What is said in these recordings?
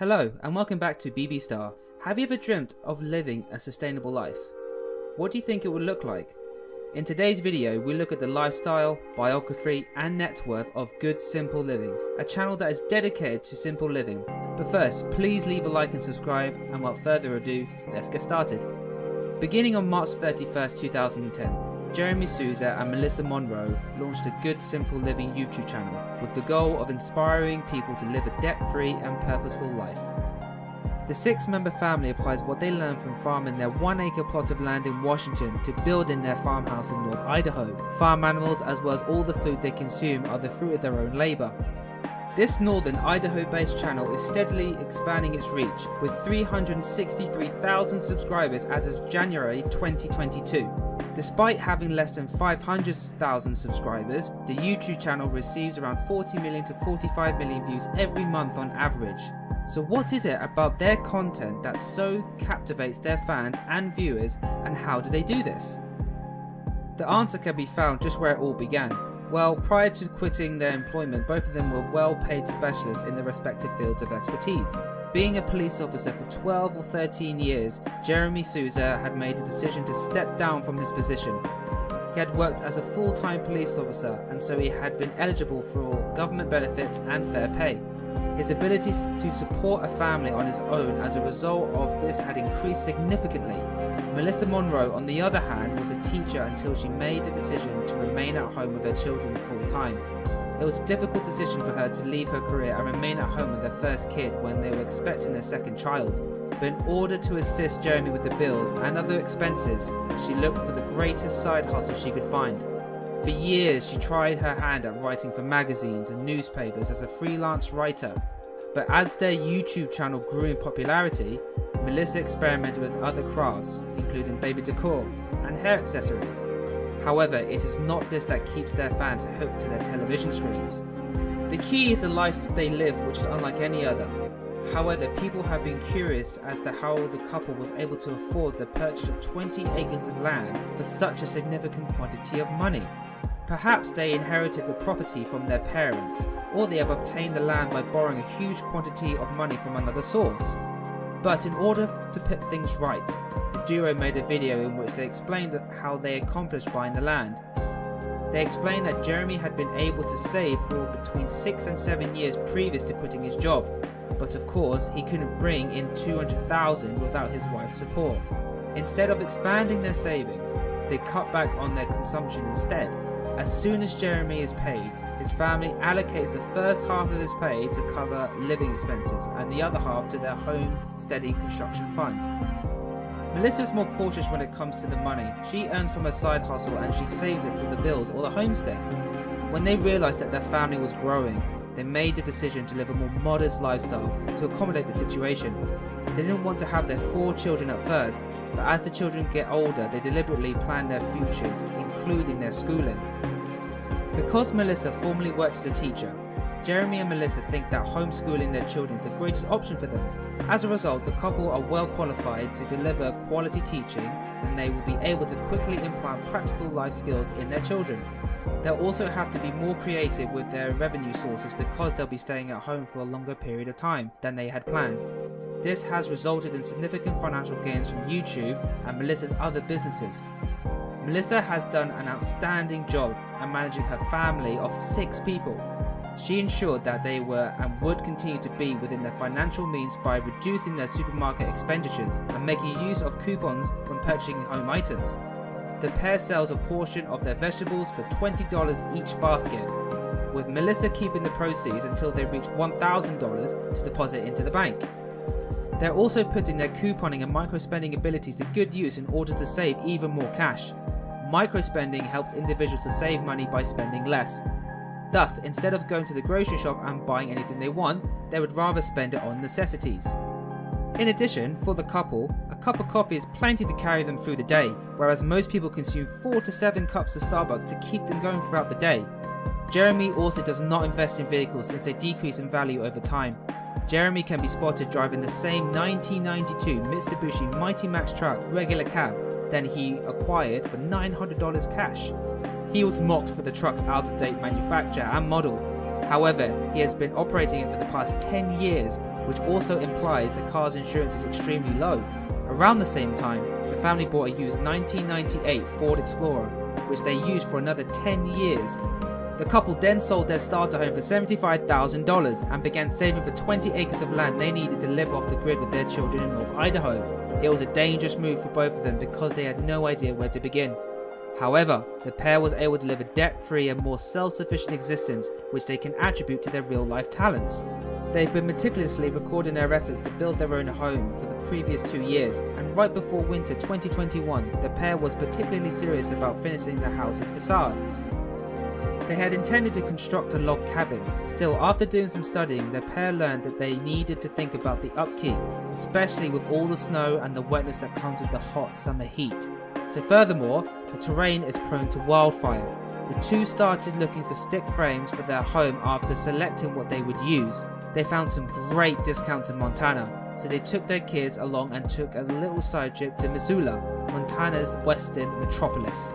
Hello and welcome back to BB Star. Have you ever dreamt of living a sustainable life? What do you think it would look like? In today's video, we look at the lifestyle, biography and net worth of Good Simple Living, a channel that is dedicated to simple living. But first, please leave a like and subscribe, and without further ado, let's get started. Beginning on March 31st, 2010, Jeremy Souza and Melissa Monroe launched a Good Simple Living YouTube channel with the goal of inspiring people to live a debt-free and purposeful life. The 6-member family applies what they learned from farming their 1-acre plot of land in Washington to building their farmhouse in North Idaho. Farm animals as well as all the food they consume are the fruit of their own labour. This northern Idaho-based channel is steadily expanding its reach with 363,000 subscribers as of January 2022. Despite having less than 500,000 subscribers, the YouTube channel receives around 40 million to 45 million views every month on average. So what is it about their content that so captivates their fans and viewers, and how do they do this? The answer can be found just where it all began. Well, prior to quitting their employment, both of them were well-paid specialists in their respective fields of expertise. Being a police officer for 12 or 13 years, Jeremy Souza had made a decision to step down from his position. He had worked as a full-time police officer, and so he had been eligible for government benefits and fair pay. His ability to support a family on his own as a result of this had increased significantly. Melissa Monroe, on the other hand, was a teacher until she made the decision to remain at home with her children full-time. It was a difficult decision for her to leave her career and remain at home with their first kid when they were expecting their second child. But in order to assist Jeremy with the bills and other expenses, she looked for the greatest side hustle she could find. For years, she tried her hand at writing for magazines and newspapers as a freelance writer. But as their YouTube channel grew in popularity, Melissa experimented with other crafts, including baby decor and hair accessories. However, it is not this that keeps their fans hooked to their television screens. The key is the life they live, which is unlike any other. However, people have been curious as to how the couple was able to afford the purchase of 20 acres of land for such a significant quantity of money. Perhaps they inherited the property from their parents, or they have obtained the land by borrowing a huge quantity of money from another source. But in order to put things right, the duo made a video in which they explained how they accomplished buying the land. They explained that Jeremy had been able to save for between 6 and 7 years previous to quitting his job, but of course he couldn't bring in $200,000 without his wife's support. Instead of expanding their savings, they cut back on their consumption instead. As soon as Jeremy is paid, his family allocates the first half of his pay to cover living expenses and the other half to their homesteading construction fund. Melissa is more cautious when it comes to the money. She earns from her side hustle and she saves it for the bills or the homestead. When they realized that their family was growing, they made the decision to live a more modest lifestyle to accommodate the situation. They didn't want to have their 4 children at first, but as the children get older, they deliberately plan their futures, including their schooling. Because Melissa formerly worked as a teacher, Jeremy and Melissa think that homeschooling their children is the greatest option for them. As a result, the couple are well qualified to deliver quality teaching, and they will be able to quickly implant practical life skills in their children. They'll also have to be more creative with their revenue sources because they'll be staying at home for a longer period of time than they had planned. This has resulted in significant financial gains from YouTube and Melissa's other businesses. Melissa has done an outstanding job at managing her family of 6 people. She ensured that they were and would continue to be within their financial means by reducing their supermarket expenditures and making use of coupons when purchasing home items. The pair sells a portion of their vegetables for $20 each basket, with Melissa keeping the proceeds until they reach $1,000 to deposit into the bank. They're also putting their couponing and micro-spending abilities to good use in order to save even more cash. Micro-spending helps individuals to save money by spending less. Thus, instead of going to the grocery shop and buying anything they want, they would rather spend it on necessities. In addition, for the couple, a cup of coffee is plenty to carry them through the day, whereas most people consume 4 to 7 cups of Starbucks to keep them going throughout the day. Jeremy also does not invest in vehicles since they decrease in value over time. Jeremy can be spotted driving the same 1992 Mitsubishi Mighty Max truck regular cab that he acquired for $900 cash. He was mocked for the truck's out-of-date manufacture and model. However, he has been operating it for the past 10 years which also implies the car's insurance is extremely low. Around the same time, the family bought a used 1998 Ford Explorer, which they used for another 10 years. The couple then sold their starter home for $75,000 and began saving for 20 acres of land they needed to live off the grid with their children in North Idaho. It was a dangerous move for both of them because they had no idea where to begin. However, the pair was able to live a debt-free and more self-sufficient existence, which they can attribute to their real-life talents. They've been meticulously recording their efforts to build their own home for the previous 2 years, and right before winter 2021, the pair was particularly serious about finishing their house's facade. They had intended to construct a log cabin. Still, after doing some studying, the pair learned that they needed to think about the upkeep, especially with all the snow and the wetness that comes with the hot summer heat. So furthermore, the terrain is prone to wildfire. The two started looking for stick frames for their home after selecting what they would use. They found some great discounts in Montana, so they took their kids along and took a little side trip to Missoula, Montana's western metropolis.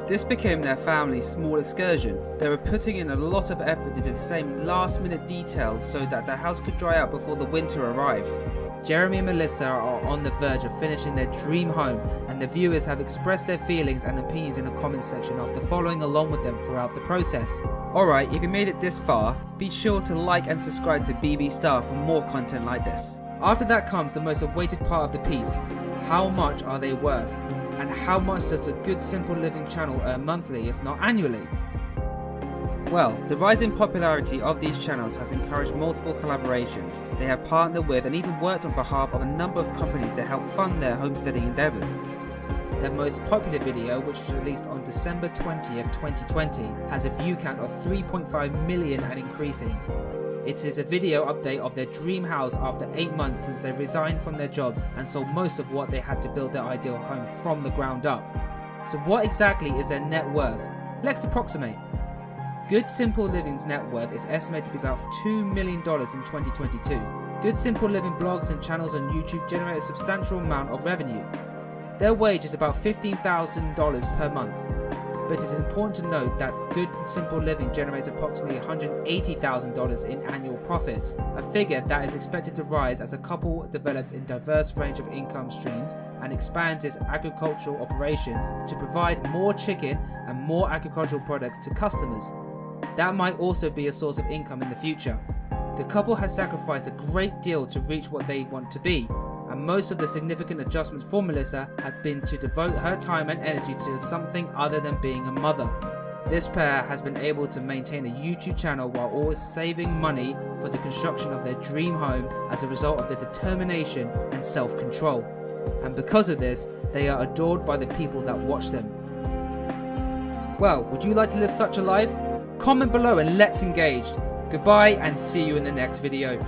This became their family's small excursion. They were putting in a lot of effort into the same last minute details so that their house could dry out before the winter arrived. Jeremy and Melissa are on the verge of finishing their dream home, and the viewers have expressed their feelings and opinions in the comments section after following along with them throughout the process. Alright, if you made it this far, be sure to like and subscribe to BB Star for more content like this. After that comes the most awaited part of the piece. How much are they worth? And how much does a good simple living channel earn monthly if not annually? Well, the rising popularity of these channels has encouraged multiple collaborations. They have partnered with and even worked on behalf of a number of companies to help fund their homesteading endeavours. Their most popular video, which was released on December 20th, 2020, has a view count of 3.5 million and increasing. It is a video update of their dream house after 8 months since they resigned from their jobs and sold most of what they had to build their ideal home from the ground up. So what exactly is their net worth? Let's approximate. Good Simple Living's net worth is estimated to be about $2 million in 2022. Good Simple Living blogs and channels on YouTube generate a substantial amount of revenue. Their wage is about $15,000 per month. But it is important to note that Good Simple Living generates approximately $180,000 in annual profits, a figure that is expected to rise as the couple develops a diverse range of income streams and expands its agricultural operations to provide more chicken and more agricultural products to customers. That might also be a source of income in the future. The couple has sacrificed a great deal to reach what they want to be, and most of the significant adjustments for Melissa has been to devote her time and energy to something other than being a mother. This pair has been able to maintain a YouTube channel while always saving money for the construction of their dream home as a result of their determination and self-control. And because of this, they are adored by the people that watch them. Well, would you like to live such a life? Comment below and let's engage. Goodbye and see you in the next video.